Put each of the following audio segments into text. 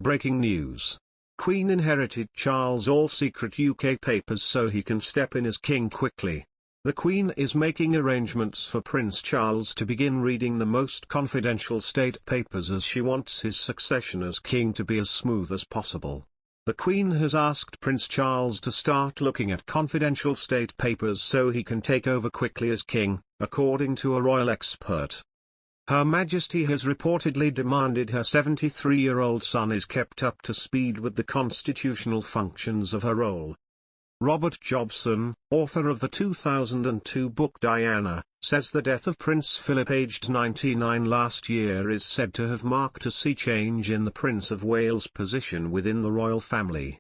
Breaking news. Queen inherited Charles' all-secret UK papers so he can step in as king quickly. The Queen is making arrangements for Prince Charles to begin reading the most confidential state papers as she wants his succession as king to be as smooth as possible. The Queen has asked Prince Charles to start looking at confidential state papers so he can take over quickly as king, according to a royal expert. Her Majesty has reportedly demanded her 73-year-old son is kept up to speed with the constitutional functions of her role. Robert Jobson, author of the 2002 book Diana, says the death of Prince Philip aged 99 last year is said to have marked a sea change in the Prince of Wales' position within the royal family.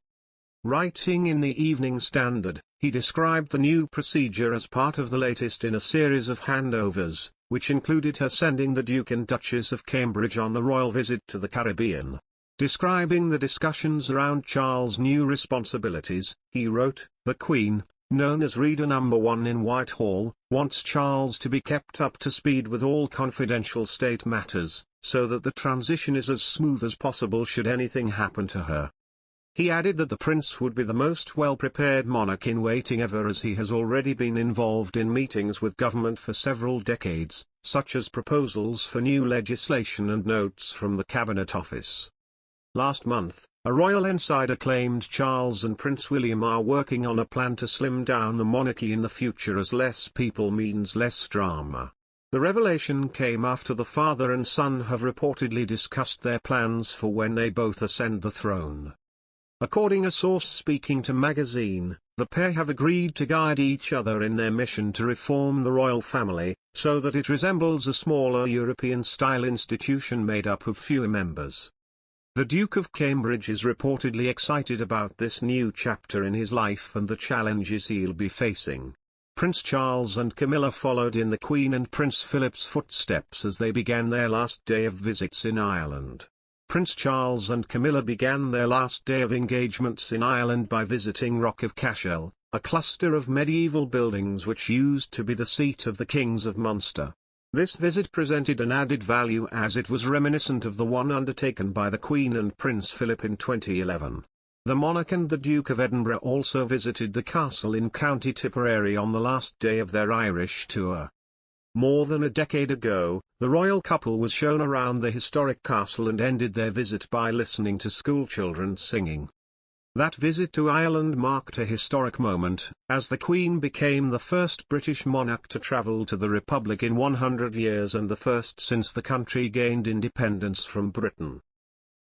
Writing in the Evening Standard, he described the new procedure as part of the latest in a series of handovers, which included her sending the Duke and Duchess of Cambridge on the royal visit to the Caribbean. Describing the discussions around Charles' new responsibilities, he wrote, "The Queen, known as Reader Number 1 in Whitehall, wants Charles to be kept up to speed with all confidential state matters, so that the transition is as smooth as possible should anything happen to her." He added that the prince would be the most well-prepared monarch in waiting ever, as he has already been involved in meetings with government for several decades, such as proposals for new legislation and notes from the Cabinet Office. Last month, a royal insider claimed Charles and Prince William are working on a plan to slim down the monarchy in the future as less people means less drama. The revelation came after the father and son have reportedly discussed their plans for when they both ascend the throne. According to a source speaking to magazine, the pair have agreed to guide each other in their mission to reform the royal family, so that it resembles a smaller European-style institution made up of fewer members. The Duke of Cambridge is reportedly excited about this new chapter in his life and the challenges he'll be facing. Prince Charles and Camilla followed in the Queen and Prince Philip's footsteps as they began their last day of visits in Ireland. Prince Charles and Camilla began their last day of engagements in Ireland by visiting Rock of Cashel, a cluster of medieval buildings which used to be the seat of the Kings of Munster. This visit presented an added value as it was reminiscent of the one undertaken by the Queen and Prince Philip in 2011. The monarch and the Duke of Edinburgh also visited the castle in County Tipperary on the last day of their Irish tour. More than a decade ago, the royal couple was shown around the historic castle and ended their visit by listening to schoolchildren singing. That visit to Ireland marked a historic moment, as the Queen became the first British monarch to travel to the Republic in 100 years and the first since the country gained independence from Britain.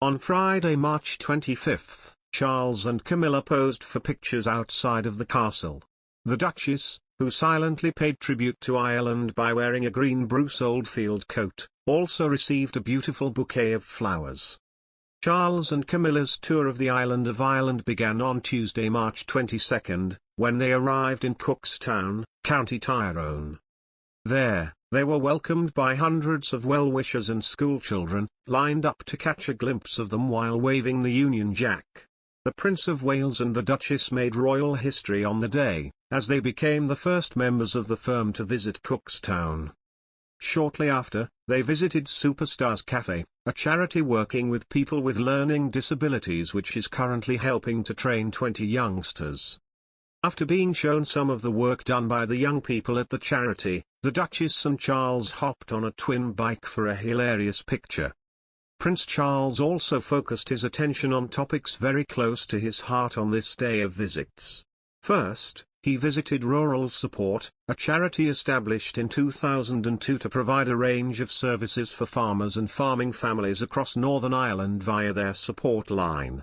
On Friday, March 25, Charles and Camilla posed for pictures outside of the castle. The Duchess, who silently paid tribute to Ireland by wearing a green Bruce Oldfield coat, also received a beautiful bouquet of flowers. Charles and Camilla's tour of the island of Ireland began on Tuesday, March 22, when they arrived in Cookstown, County Tyrone. There, they were welcomed by hundreds of well-wishers and schoolchildren, lined up to catch a glimpse of them while waving the Union Jack. The Prince of Wales and the Duchess made royal history on the day, as they became the first members of the firm to visit Cookstown. Shortly after, they visited Superstars Cafe, a charity working with people with learning disabilities which is currently helping to train 20 youngsters. After being shown some of the work done by the young people at the charity, the Duchess and Charles hopped on a twin bike for a hilarious picture. Prince Charles also focused his attention on topics very close to his heart on this day of visits. First, he visited Rural Support, a charity established in 2002 to provide a range of services for farmers and farming families across Northern Ireland via their support line.